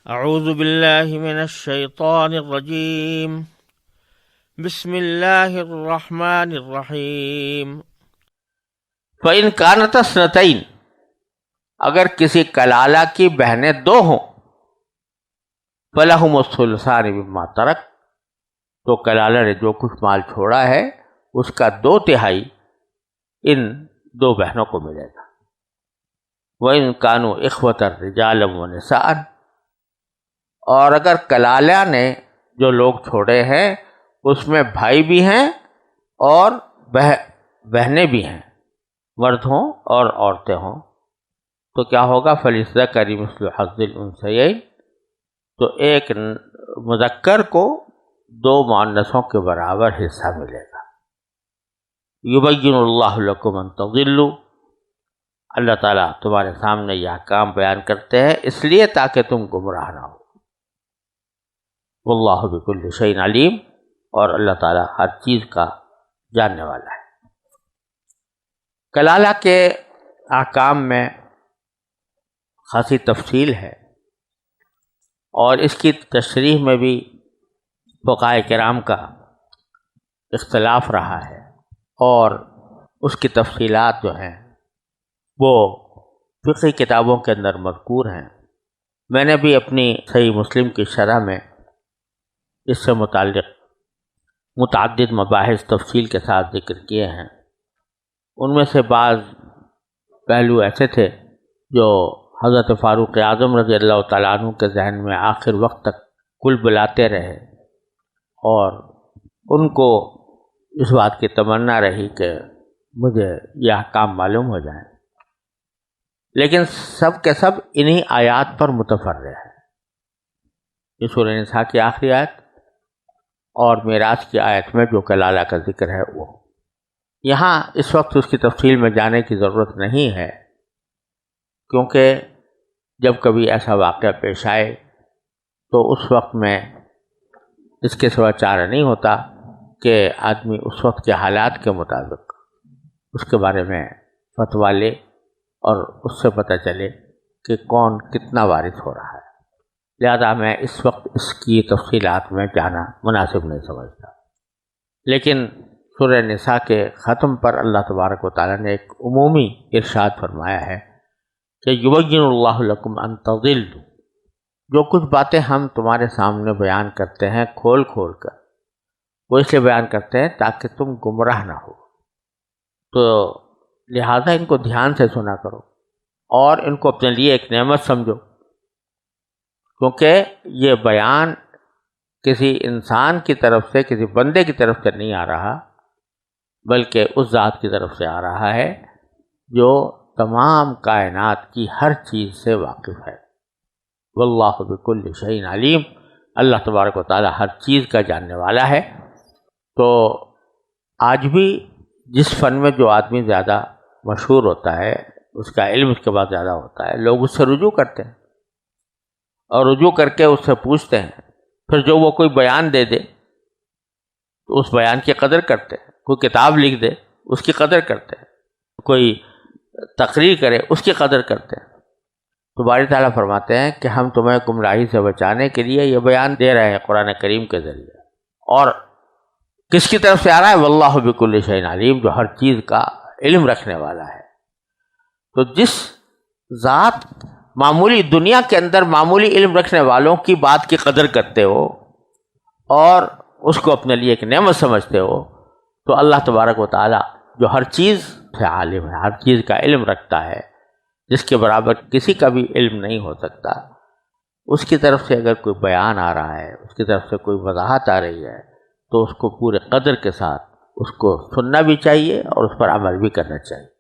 اعوذ باللہ من الشیطان الرجیم بسم اللہ الرحمن الرحیم فَإِنْ كَانَتَا اثْنَتَيْنِ، اگر کسی کلالہ کی بہنیں دو ہوں، فَلَهُمُ الثُّلُثَانِ مِمَّا تَرَكَ، تو کلالہ نے جو کچھ مال چھوڑا ہے اس کا 2/3 ان دو بہنوں کو ملے گا۔ وَإِنْ كَانُوا إِخْوَةً رِجَالًا وَنِسَاءً، اور اگر کلالہ نے جو لوگ چھوڑے ہیں اس میں بھائی بھی ہیں اور بہنیں بھی ہیں، مرد ہوں اور عورتیں ہوں، تو کیا ہوگا؟ فَلِلذَّكَرِ مِثْلُ حَظِّ الْأُنثَيَيْنِ، تو ایک مذکر کو 2 مؤنثوں کے برابر حصہ ملے گا۔ يُبَيِّنُ اللَّهُ لَكُمْ أَن تَضِلُّوا، اللہ تعالیٰ تمہارے سامنے یہ احکام بیان کرتے ہیں اس لیے تاکہ تم گمراہ نہ ہو۔ واللہ بکل شیء علیم، اور اللہ تعالیٰ ہر چیز کا جاننے والا ہے۔ کلالہ کے احکام میں خاصی تفصیل ہے، اور اس کی تشریح میں بھی فقہاء کرام کا اختلاف رہا ہے، اور اس کی تفصیلات جو ہیں وہ فقہی کتابوں کے اندر مذکور ہیں۔ میں نے بھی اپنی صحیح مسلم کی شرح میں اس سے متعلق متعدد مباحث تفصیل کے ساتھ ذکر کیے ہیں۔ ان میں سے بعض پہلو ایسے تھے جو حضرت فاروق اعظم رضی اللہ تعالیٰ عنہ کے ذہن میں آخر وقت تک کل بلاتے رہے، اور ان کو اس بات کی تمنا رہی کہ مجھے یہ احکام معلوم ہو جائیں، لیکن سب کے سب انہی آیات پر متفرع ہے۔ یہ سورہ نساء کی آخری آیت اور میراث کی آیت میں جو کلالہ کا ذکر ہے وہ یہاں اس وقت اس کی تفصیل میں جانے کی ضرورت نہیں ہے، کیونکہ جب کبھی ایسا واقعہ پیش آئے تو اس وقت میں اس کے سوا چارہ نہیں ہوتا کہ آدمی اس وقت کے حالات کے مطابق اس کے بارے میں فتویٰ لے اور اس سے پتہ چلے کہ کون کتنا وارث ہو رہا ہے۔ لہذا میں اس وقت اس کی تفصیلات میں جانا مناسب نہیں سمجھتا، لیکن سورہ نساء کے ختم پر اللہ تبارک و تعالیٰ نے ایک عمومی ارشاد فرمایا ہے کہ یبین اللہ لکم ان تضلوا، جو کچھ باتیں ہم تمہارے سامنے بیان کرتے ہیں کھول کھول کر، وہ اس لیے بیان کرتے ہیں تاکہ تم گمراہ نہ ہو، تو لہذا ان کو دھیان سے سنا کرو اور ان کو اپنے لیے ایک نعمت سمجھو، کیونکہ یہ بیان کسی انسان کی طرف سے، کسی بندے کی طرف سے نہیں آ رہا، بلکہ اس ذات کی طرف سے آ رہا ہے جو تمام کائنات کی ہر چیز سے واقف ہے۔ واللہ بکل شیء علیم، اللہ تبارک و تعالی ہر چیز کا جاننے والا ہے۔ تو آج بھی جس فن میں جو آدمی زیادہ مشہور ہوتا ہے، اس کا علم اس کے بعد زیادہ ہوتا ہے، لوگ اس سے رجوع کرتے ہیں اور رجوع کر کے اس سے پوچھتے ہیں، پھر جو وہ کوئی بیان دے دے تو اس بیان کی قدر کرتے ہیں، کوئی کتاب لکھ دے اس کی قدر کرتے ہیں، کوئی تقریر کرے اس کی قدر کرتے ہیں۔ تو باری تعالیٰ فرماتے ہیں کہ ہم تمہیں گمراہی سے بچانے کے لیے یہ بیان دے رہے ہیں قرآن کریم کے ذریعے، اور کس کی طرف سے آ رہا ہے؟ واللہ بکل شیء علیم، جو ہر چیز کا علم رکھنے والا ہے۔ تو جس ذات معمولی دنیا کے اندر معمولی علم رکھنے والوں کی بات کی قدر کرتے ہو اور اس کو اپنے لیے ایک نعمت سمجھتے ہو، تو اللہ تبارک و تعالی جو ہر چیز سے عالم ہے، ہر چیز کا علم رکھتا ہے، جس کے برابر کسی کا بھی علم نہیں ہو سکتا، اس کی طرف سے اگر کوئی بیان آ رہا ہے، اس کی طرف سے کوئی وضاحت آ رہی ہے، تو اس کو پورے قدر کے ساتھ اس کو سننا بھی چاہیے اور اس پر عمل بھی کرنا چاہیے۔